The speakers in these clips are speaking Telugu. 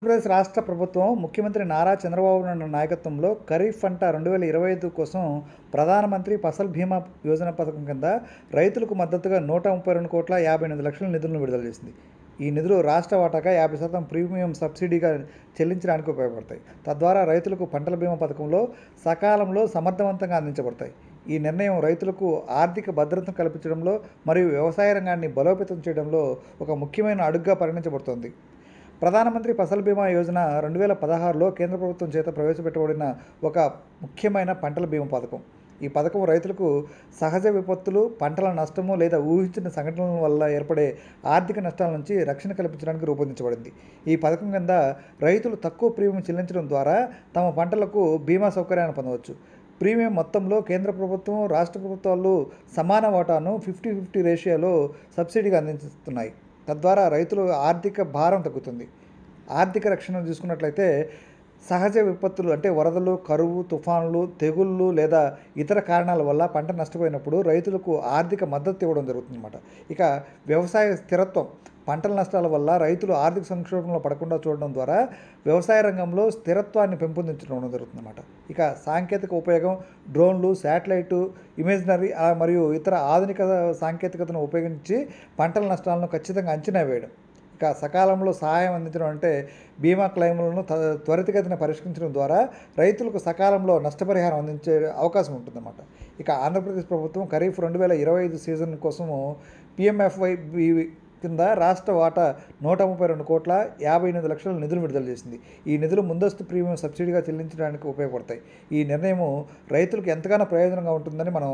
ఆంధ్రప్రదేశ్ రాష్ట్ర ప్రభుత్వం ముఖ్యమంత్రి నారా చంద్రబాబు నాయుడు నాయకత్వంలో ఖరీఫ్ పంట 2025 కోసం ప్రధానమంత్రి ఫసల్ బీమా యోజన పథకం కింద రైతులకు మద్దతుగా 132,58,00,000 నిధులను విడుదల చేసింది. ఈ నిధులు రాష్ట్ర వాటాగా 50% ప్రీమియం సబ్సిడీగా చెల్లించడానికి ఉపయోగపడతాయి. తద్వారా రైతులకు పంటల బీమా పథకంలో సకాలంలో సమర్థవంతంగా అందించబడతాయి. ఈ నిర్ణయం రైతులకు ఆర్థిక భద్రతను కల్పించడంలో మరియు వ్యవసాయ రంగాన్ని బలోపేతం చేయడంలో ఒక ముఖ్యమైన అడుగుగా పరిగణించబడుతోంది. ప్రధానమంత్రి ఫసల్ బీమా యోజన 2016లో కేంద్ర ప్రభుత్వం చేత ప్రవేశపెట్టబడిన ఒక ముఖ్యమైన పంటల బీమా పథకం. ఈ పథకం రైతులకు సహజ విపత్తులు, పంటల నష్టము లేదా ఊహించిన సంఘటనల వల్ల ఏర్పడే ఆర్థిక నష్టాల నుంచి రక్షణ కల్పించడానికి రూపొందించబడింది. ఈ పథకం కింద రైతులు తక్కువ ప్రీమియం చెల్లించడం ద్వారా తమ పంటలకు బీమా సౌకర్యాన్ని పొందవచ్చు. ప్రీమియం మొత్తంలో కేంద్ర ప్రభుత్వం, రాష్ట్ర ప్రభుత్వాలు సమాన వాటాను 50-50 రేషియోలో సబ్సిడీగా అందిస్తున్నాయి. తద్వారా రైతుల ఆర్థిక భారం తగ్గుతుంది. ఆర్థిక రక్షణ చూసుకున్నట్లయితే సహజ విపత్తులు అంటే వరదలు, కరువు, తుఫానులు, తెగుళ్ళు లేదా ఇతర కారణాల వల్ల పంట నష్టపోయినప్పుడు రైతులకు ఆర్థిక మద్దతు ఇవ్వడం జరుగుతుందన్నమాట. ఇక వ్యవసాయ స్థిరత్వం, పంటల నష్టాల వల్ల రైతులు ఆర్థిక సంక్షోభంలో పడకుండా చూడడం ద్వారా వ్యవసాయ రంగంలో స్థిరత్వాన్ని పెంపొందించడం జరుగుతుందన్నమాట. ఇక సాంకేతిక ఉపయోగం, డ్రోన్లు, శాటిలైటు ఇమేజనరీ మరియు ఇతర ఆధునిక సాంకేతికతను ఉపయోగించి పంటల నష్టాలను ఖచ్చితంగా అంచనా వేయడం. ఇక సకాలంలో సహాయం అందించడం అంటే బీమా క్లెయిములను త్వరితగతిన పరిష్కరించడం ద్వారా రైతులకు సకాలంలో నష్టపరిహారం అందించే అవకాశం ఉంటుందన్నమాట. ఇక ఆంధ్రప్రదేశ్ ప్రభుత్వం ఖరీఫ్ 2025 సీజన్ కోసము PMFYBY కింద రాష్ట్ర వాటా 132,58,00,000 నిధులు విడుదల చేసింది. ఈ నిధులు ముందస్తు ప్రీమియం సబ్సిడీగా చెల్లించడానికి ఉపయోగపడతాయి. ఈ నిర్ణయం రైతులకు ఎంతగానో ప్రయోజనంగా ఉంటుందని మనం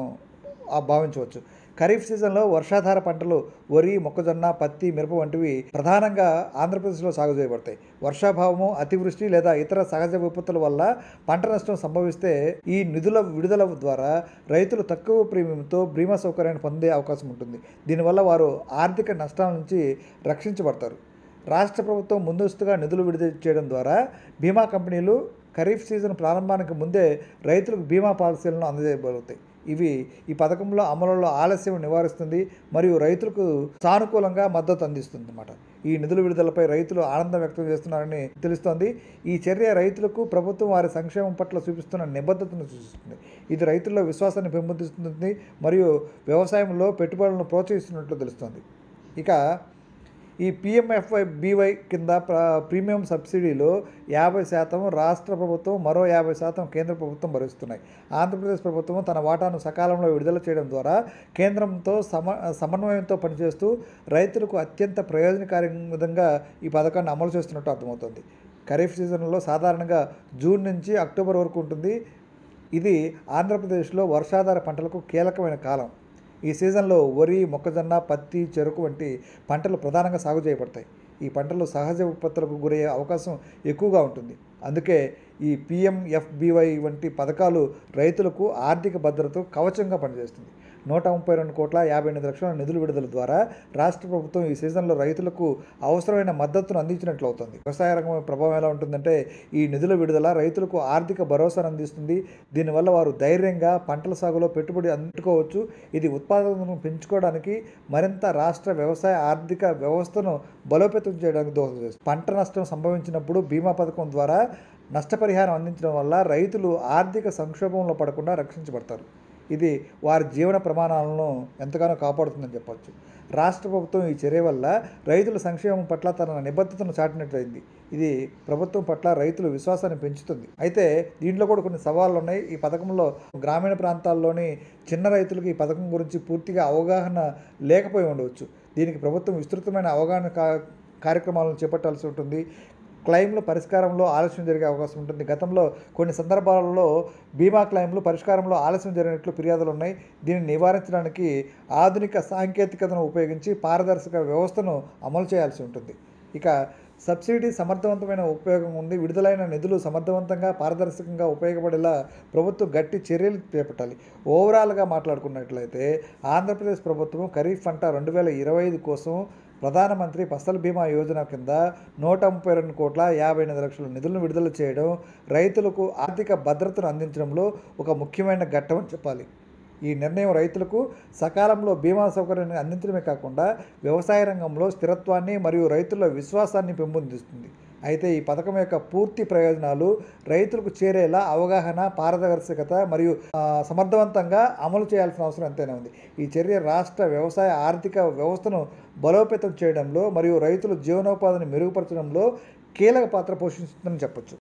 భావించవచ్చు. ఖరీఫ్ సీజన్లో వర్షాధార పంటలు వరి, మొక్కజొన్న, పత్తి, మిరప వంటివి ప్రధానంగా ఆంధ్రప్రదేశ్లో సాగు చేయబడతాయి. వర్షాభావము, అతివృష్టి లేదా ఇతర సహజ విపత్తుల వల్ల పంట నష్టం సంభవిస్తే ఈ నిధుల విడుదల ద్వారా రైతులు తక్కువ ప్రీమియంతో బీమా సౌకర్యాన్ని పొందే అవకాశం ఉంటుంది. దీనివల్ల వారు ఆర్థిక నష్టాల నుంచి రక్షించబడతారు. రాష్ట్ర ప్రభుత్వం ముందస్తుగా నిధులు విడుదల చేయడం ద్వారా బీమా కంపెనీలు ఖరీఫ్ సీజన్ ప్రారంభానికి ముందే రైతులకు బీమా పాలసీలను అందజేయగలుగుతాయి. ఇవి ఈ పథకంలో అమలులో ఆలస్యం నివారిస్తుంది మరియు రైతులకు సానుకూలంగా మద్దతు అందిస్తుంది అన్నమాట. ఈ నిధుల విడుదలపై రైతులు ఆనందం వ్యక్తం చేస్తున్నారని తెలుస్తోంది. ఈ చర్య రైతులకు ప్రభుత్వం వారి సంక్షేమం పట్ల చూపిస్తున్న నిబద్ధతను సూచిస్తుంది. ఇది రైతుల్లో విశ్వాసాన్ని పెంపొందిస్తుంది మరియు వ్యవసాయంలో పెట్టుబడులను ప్రోత్సహిస్తున్నట్లు తెలుస్తోంది. ఇక ఈ PMFBY కింద ప్రీమియం సబ్సిడీలో 50% రాష్ట్ర ప్రభుత్వం, మరో 50% కేంద్ర ప్రభుత్వం భరిస్తున్నాయి. ఆంధ్రప్రదేశ్ ప్రభుత్వం తన వాటాను సకాలంలో విడుదల చేయడం ద్వారా కేంద్రంతో సమన్వయంతో పనిచేస్తూ రైతులకు అత్యంత ప్రయోజనకారి విధంగా ఈ పథకాన్ని అమలు చేస్తున్నట్టు అర్థమవుతుంది. ఖరీఫ్ సీజన్లో సాధారణంగా జూన్ నుంచి అక్టోబర్ వరకు ఉంటుంది. ఇది ఆంధ్రప్రదేశ్లో వర్షాధార పంటలకు కీలకమైన కాలం. ఈ సీజన్లో వరి, మొక్కజొన్న, పత్తి, చెరుకు వంటి పంటలు ప్రధానంగా సాగు చేయబడతాయి. ఈ పంటలు సహజ విపత్తులకు గురయ్యే అవకాశం ఎక్కువగా ఉంటుంది. అందుకే ఈ PMFBY వంటి పథకాలు రైతులకు ఆర్థిక భద్రతకు కవచంగా పనిచేస్తుంది. 132,58,00,000 నిధుల విడుదల ద్వారా రాష్ట్ర ప్రభుత్వం ఈ సీజన్లో రైతులకు అవసరమైన మద్దతును అందించినట్లు అవుతుంది. వ్యవసాయ రంగం ప్రభావం ఎలా ఉంటుందంటే ఈ నిధుల విడుదల రైతులకు ఆర్థిక భరోసాను అందిస్తుంది. దీనివల్ల వారు ధైర్యంగా పంటల సాగులో పెట్టుబడి అందుకోవచ్చు. ఇది ఉత్పాదకతను పెంచుకోవడానికి మరింత రాష్ట్ర వ్యవసాయ ఆర్థిక వ్యవస్థను బలోపేతం చేయడానికి దోహదం చేస్తుంది. పంట నష్టం సంభవించినప్పుడు బీమా పథకం ద్వారా నష్టపరిహారం అందించడం వల్ల రైతులు ఆర్థిక సంక్షోభంలో పడకుండా రక్షించబడతారు. ఇది వారి జీవన ప్రమాణాలను ఎంతగానో కాపాడుతుందని చెప్పవచ్చు. రాష్ట్ర ప్రభుత్వం ఈ చర్య వల్ల రైతుల సంక్షేమం పట్ల తన నిబద్ధతను చాటినట్లయింది. ఇది ప్రభుత్వం పట్ల రైతుల విశ్వాసాన్ని పెంచుతుంది. అయితే దీంట్లో కూడా కొన్ని సవాళ్లు ఉన్నాయి. ఈ పథకంలో గ్రామీణ ప్రాంతాల్లోని చిన్న రైతులకు ఈ పథకం గురించి పూర్తిగా అవగాహన లేకపోయి ఉండవచ్చు. దీనికి ప్రభుత్వం విస్తృతమైన అవగాహన కార్యక్రమాలను చేపట్టాల్సి ఉంటుంది. క్లెయిమ్ల పరిష్కారంలో ఆలస్యం జరిగే అవకాశం ఉంటుంది. గతంలో కొన్ని సందర్భాలలో బీమా క్లెయిమ్లు పరిష్కారంలో ఆలస్యం జరిగినట్లు ఫిర్యాదులు ఉన్నాయి. దీన్ని నివారించడానికి ఆధునిక సాంకేతికతను ఉపయోగించి పారదర్శక వ్యవస్థను అమలు చేయాల్సి ఉంటుంది. ఇక సబ్సిడీ సమర్థవంతమైన ఉపయోగం ఉంది. విడుదలైన నిధులు సమర్థవంతంగా, పారదర్శకంగా ఉపయోగపడేలా ప్రభుత్వం గట్టి చర్యలు చేపట్టాలి. ఓవరాల్గా మాట్లాడుకున్నట్లయితే ఆంధ్రప్రదేశ్ ప్రభుత్వం ఖరీఫ్ పంట 2025 కోసం ప్రధానమంత్రి ఫసల్ బీమా యోజన కింద 132,58,00,000 నిధులను విడుదల చేయడం రైతులకు ఆర్థిక భద్రతను అందించడంలో ఒక ముఖ్యమైన ఘట్టం అని చెప్పాలి. ఈ నిర్ణయం రైతులకు సకాలంలో బీమా సౌకర్యాన్ని అందించడమే కాకుండా వ్యవసాయ రంగంలో స్థిరత్వాన్ని మరియు రైతుల విశ్వాసాన్ని పెంపొందిస్తుంది. అయితే ఈ పథకం యొక్క పూర్తి ప్రయోజనాలు రైతులకు చేరేలా అవగాహన, పారదర్శకత మరియు సమర్థవంతంగా అమలు చేయాల్సిన అవసరం ఎంతైనా ఉంది. ఈ చర్య రాష్ట్ర వ్యవసాయ ఆర్థిక వ్యవస్థను బలోపేతం చేయడంలో మరియు రైతుల జీవనోపాధిని మెరుగుపరచడంలో కీలక పాత్ర పోషిస్తుందని చెప్పొచ్చు.